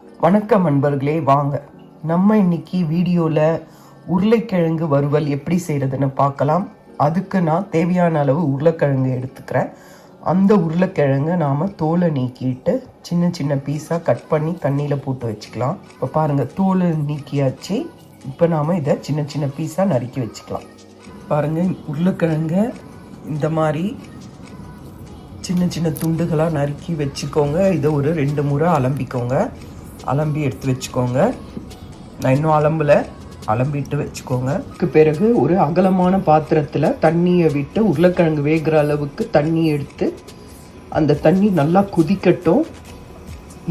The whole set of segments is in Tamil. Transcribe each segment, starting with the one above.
வணக்கம் நண்பர்களே, வாங்க நம்ம இன்னைக்கு வீடியோவில் உருளைக்கிழங்கு வறுவல் எப்படி செய்கிறதுன்னு பார்க்கலாம். அதுக்கு நான் தேவையான அளவு உருளைக்கிழங்கு எடுத்துக்கிறேன். அந்த உருளைக்கிழங்கை நாம் தோலை நீக்கிட்டு சின்ன சின்ன பீஸாக கட் பண்ணி தண்ணியில் போட்டு வச்சுக்கலாம். இப்போ பாருங்கள், தோலை நீக்கியாச்சு. இப்போ நாம் இதை சின்ன சின்ன பீஸாக நறுக்கி வச்சுக்கலாம். பாருங்கள், உருளைக்கிழங்கை இந்த மாதிரி சின்ன சின்ன துண்டுகளாக நறுக்கி வச்சுக்கோங்க. இதை ஒரு 2 முறை அலம்பிக்கோங்க. அலம்பி எடுத்து வச்சுக்கோங்க. நான் இன்னும் அலம்பிட்டு வச்சுக்கோங்க. அதுக்கு பிறகு ஒரு அகலமான பாத்திரத்தில் தண்ணியை விட்டு உருளைக்கிழங்கு வேகிற அளவுக்கு தண்ணி எடுத்து அந்த தண்ணி நல்லா கொதிக்கட்டும்.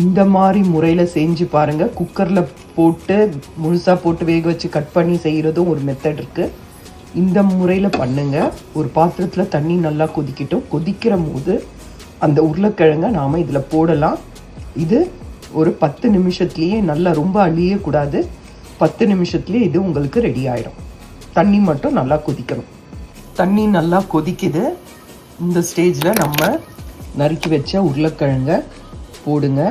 இந்த மாதிரி முறையில் செஞ்சு பாருங்கள். குக்கரில் போட்டு முழுசாக போட்டு வேக வச்சு கட் பண்ணி செய்கிறதும் ஒரு மெத்தட் இருக்குது. இந்த முறையில் பண்ணுங்கள். ஒரு பாத்திரத்தில் தண்ணி நல்லா கொதிக்கட்டும். கொதிக்கிற போது அந்த உருளைக்கிழங்கை நாம் இதில் போடலாம். இது ஒரு 10 நிமிஷத்துலேயே நல்லா, ரொம்ப அழியக்கூடாது, 10 நிமிஷத்துலேயே இது உங்களுக்கு ரெடி ஆகிடும். தண்ணி மட்டும் நல்லா கொதிக்கணும். தண்ணி நல்லா கொதிக்குது. இந்த ஸ்டேஜில் நம்ம நறுக்கி வச்ச உருளைக்கிழங்கை போடுங்க.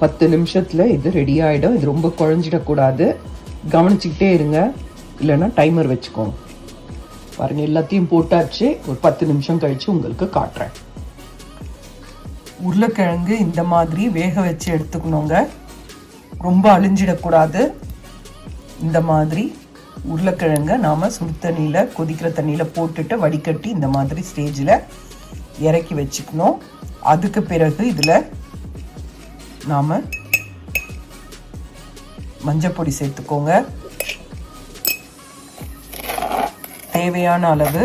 10 நிமிஷத்தில் இது ரெடி ஆகிடும். இது ரொம்ப குழஞ்சிடக்கூடாது. கவனிச்சுக்கிட்டே இருங்க, இல்லைன்னா டைமர் வச்சுக்கோங்க. பாருங்கள், எல்லாத்தையும் போட்டாச்சு. ஒரு 10 நிமிஷம் கழித்து உங்களுக்கு காட்டுறேன். உருளைக்கிழங்கு இந்த மாதிரி வேக வச்சு எடுத்துக்கணுங்க. ரொம்ப அழிஞ்சிடக்கூடாது. இந்த மாதிரி உருளைக்கிழங்கை நாம் சுடு தண்ணியில், கொதிக்கிற தண்ணியில் போட்டுட்டு வடிகட்டி இந்த மாதிரி ஸ்டேஜில் இறக்கி வச்சுக்கணும். அதுக்கு பிறகு இதில் நாம் மஞ்சப்பொடி சேர்த்துக்கோங்க. தேவையான அளவு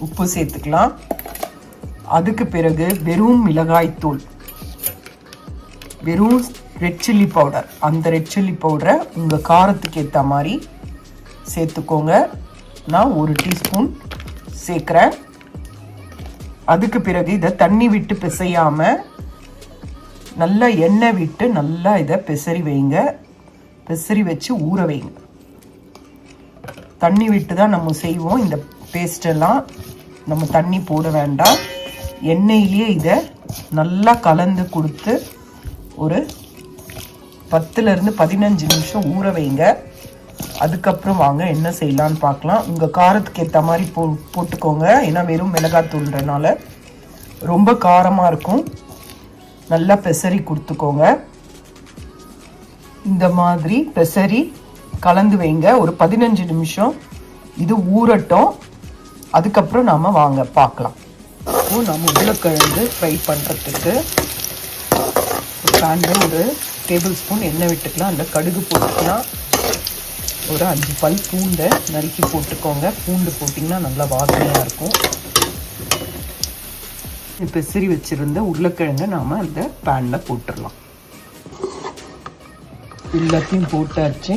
உப்பு சேர்த்துக்கலாம். அதுக்கு பிறகு வெறும் மிளகாய்த்தூள், வெறும் ரெட் சில்லி பவுடர், அந்த ரெட் சில்லி பவுடரை உங்கள் காரத்துக்கு ஏற்ற மாதிரி சேர்த்துக்கோங்க. நான் 1 டீஸ்பூன் சேர்க்குறேன். அதுக்கு பிறகு இதை தண்ணி விட்டு பிசையாமல் நல்லா எண்ணெய் விட்டு நல்லா இதை பிசறி வைங்க. பிசறி வச்சு ஊற வைங்க. தண்ணி விட்டு தான் நம்ம செய்வோம். இந்த பேஸ்டெல்லாம் நம்ம தண்ணி போட வேண்டாம். எண்ணெயிலேயே இதை நல்லா கலந்து கொடுத்து ஒரு 10லேருந்து 15 நிமிஷம் ஊற வைங்க. அதுக்கப்புறம் வாங்க என்ன செய்யலான்னு பார்க்கலாம். உங்கள் காரத்துக்கு ஏற்ற மாதிரி போட்டுக்கோங்க. ஏன்னா வெறும் மிளகாத்தூள்ன்றனால ரொம்ப காரமாக இருக்கும். நல்லா பெசரி கொடுத்துக்கோங்க. இந்த மாதிரி பெசரி கலந்து வைங்க. ஒரு 15 நிமிஷம் இது ஊறட்டும். அதுக்கப்புறம் நாம் வாங்க பார்க்கலாம். இப்போ நம்ம உருளைக்கிழங்கு ஃப்ரை பண்ணுறதுக்கு ஒரு பேனில் ஒரு டேபிள் ஸ்பூன் எண்ணெய் விட்டுக்கலாம். அதில் கடுகு போட்டுக்கலாம். ஒரு 5 பல் பூண்டை நறுக்கி போட்டுக்கோங்க. பூண்டு போட்டிங்கன்னா நல்லா வாசனையாக இருக்கும். பெசரி வச்சுருந்த உருளைக்கிழங்கை நாம் அந்த பேனில் போட்டுடலாம். எல்லாத்தையும் போட்டாச்சு.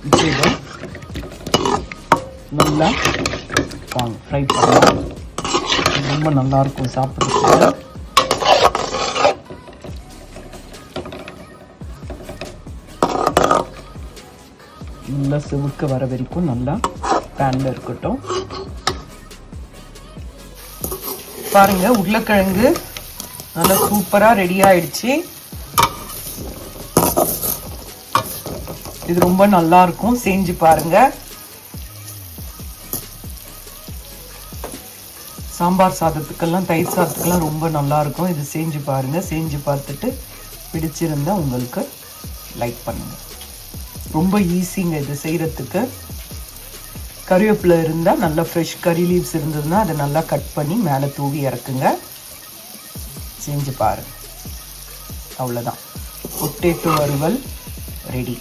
இப்போ நல்லா வாங்க ஃப்ரை பண்ணலாம். ரொம்ப நல்லாயிருக்கும் சாப்பிட்றதுக்கு. நல்லா சிவக்க வர வரைக்கும் நல்லா பேனில் இருக்கட்டும். பாருங்க, உருளைக்கிழங்கு நல்லா சூப்பராக ரெடி ஆயிடுச்சு. இது ரொம்ப நல்லா இருக்கும். செஞ்சு பாருங்க. சாம்பார் சாதத்துக்கெல்லாம், தயிர் சாதத்துக்கெல்லாம் ரொம்ப நல்லா இருக்கும். இது செஞ்சு பாருங்க. செஞ்சு பார்த்துட்டு பிடிச்சிருந்தா உங்களுக்கு லைக் பண்ணுங்க. ரொம்ப ஈஸிங்க இது செய்யறதுக்கு. கறிவேப்பிலை இருந்தால், நல்லா ஃப்ரெஷ் கறி லீவ்ஸ் இருந்ததுன்னா அதை நல்லா கட் பண்ணி மேலே தூவி இறக்குங்க. செஞ்சு பாருங்க. அவ்வளோதான், பொட்டேட்டோ வறுவல் ரெடி.